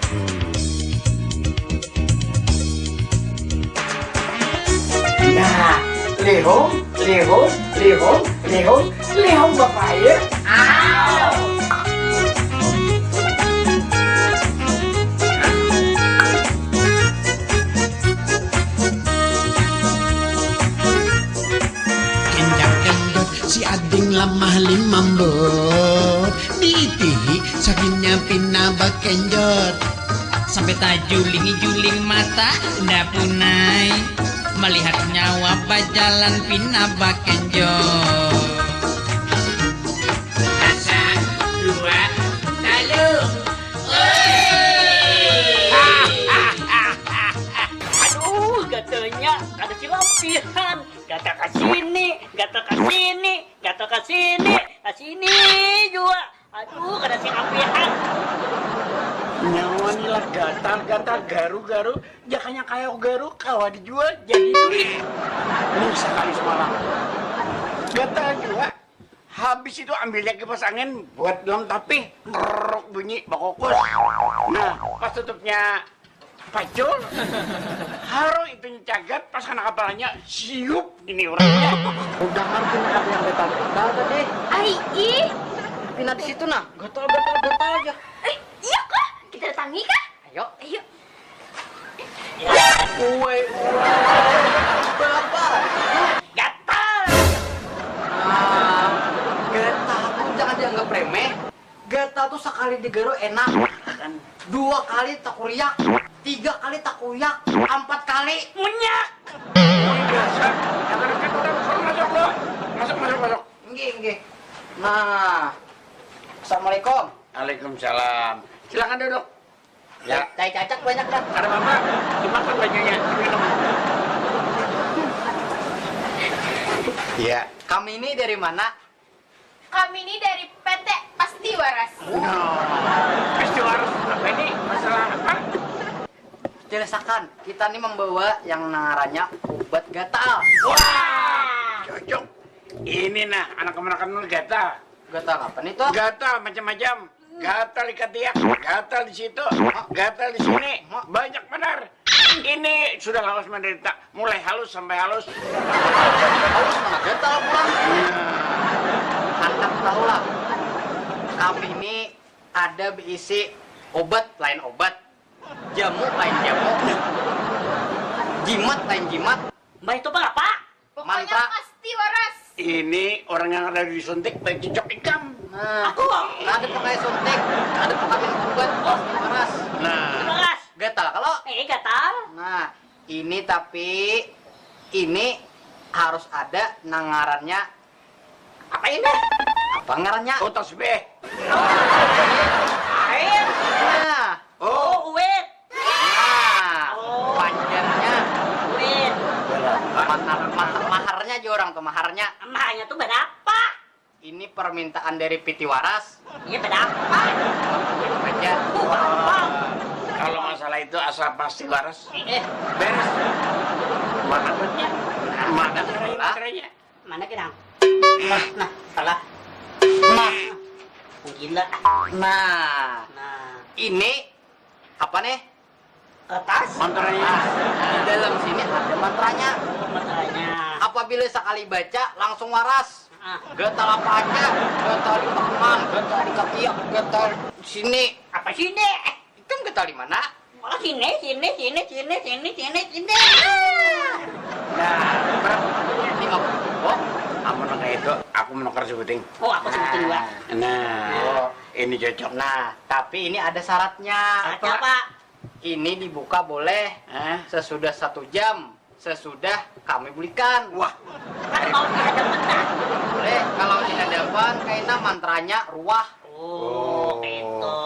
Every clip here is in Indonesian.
Nah, lihong bapak ya. Kenjang-kenjot si ading lemah limambut, diitihi sakinya pinabak kenjot. Sampai tak juling mata ndak punai melihat nyawa bajalan pinabak kenjot. Satu, dua, lalu. Aduh, katanya ada cilampihan. Gata ke sini, gata ke sini, gata ke sini juga. Aduh, ada cilampihan. Nyawa nilah gatal garu-garu, jakanya kayak garu kawa dijual jadi duit. Ini sekali semalam. Gatal juga. Habis itu ambilnya kipas angin buat dalam tapi ngerok bunyi bakokos. Nah, pas tutupnya pacul, haro itu cagat pas kena kepalanya siup ini orangnya. Udah ngerti nih apa yang gatal tadi. Ai, ih. Pindah di situ nah, gatal aja. Iya kok? Kita datangi kah? Ayo. Ayo. Uwe, Bapak. Gatal. Gatal tuh jangan dianggap remeh. Gatal tuh sekali digaro enak. 2 kali tak kuriak, 3 kali tak kuyak, 4 kali Munyak. biasa. Yang dekat orang masuk lo. Masuk. Nggih. Nah. Assalamualaikum. Waalaikumsalam. Silakan duduk. Ya, Tai cacak banyak kan? ada bapak. Dimakan bajunya. Iya. Kami ini dari mana? Kami ini dari PT Pasti Waras. Festival apa ini? Masalah apa? Jelaskan, kita nih membawa yang namanya obat gatal. Wah, cocok. Ini nah, anak-anak gatal. Gatal apa nih tuh? Gatal macam-macam. Gatal di ketiak, gatal di situ, gatal di sini. Banyak benar. Ini sudah halus menderita, mulai halus sampai halus. Halus mana gatal pulang? Anda tahu lah, kami ini ada berisi obat lain obat, jamu lain jamu, jimat lain jimat. Mbak itu apa? Pokoknya Mantra. Pasti Waras. Ini orang yang ada disuntik pakai cocok ikam. Nah, Aku. ada pakai suntik, ada pakai minum obat, pasti waras. Nah, Waras. Gatal kalau. Gatal. Nah, ini tapi ini harus ada nangarannya. Apa ini? Apa ngarannya? oh tasbih. Air. Nah, Oh, uwit. nah, Oh. panjangnya. Uwit. Maharnya aja orang tuh maharnya. Mahanya tuh berapa? Ini permintaan dari Piti Waras. Iya berapa? Aja. Berapa? Kalau masalah itu asal pasti waras. Beres. Mana obatnya? Mana caranya? Mana kenang? Nah, salah. Nah, Gila. nah, Nah, ini apa nih? kertas. Mantranya. Di dalam sini ada mantranya. Matanya. Apabila sekali baca langsung waras. Ah, Gatal apa aja? Gatal di tangan, gatal di kaki, gatal di sini. apa sini? Itu gatal di mana? Oh, sini. Nah, berapa? 50. Oh, Aku nongkrong itu, aku menukar sebuting. Oh, apa sebutin gua? Nah, ini cocok. nah, tapi ini ada syaratnya. Syaratnya apa? Ini dibuka boleh sesudah 1 jam. Sesudah kami belikan. Wah, Kan mau dihadapan dah. Boleh kalau di hadapan kayaknya mantranya ruah. Oh, itu.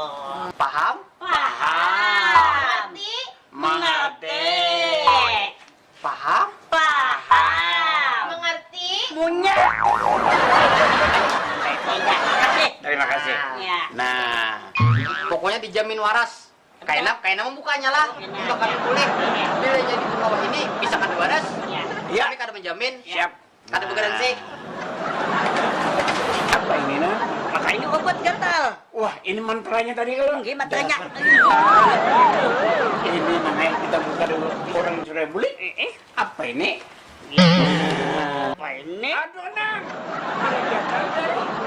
Paham? Paham. Berarti mengerti. Paham? Paham. mengerti. Munyah. Kasih. terima kasih. Ya. Nah, Pokoknya dijamin waras. Kayaknya membukanya lah. Buka kami boleh. Bila jadi di bawah ini bisa kada waras. Ya. ya, Kami kada menjamin. siap. Kada begaransi. Apa ini nah? ini obat gatal. Wah, ini mantranya tadi kalau. Gimana tanya? Ini namanya kita buka dulu orang sudah beli. Apa ini? Apa ini? Aduh, Nang. Ini gatal garu.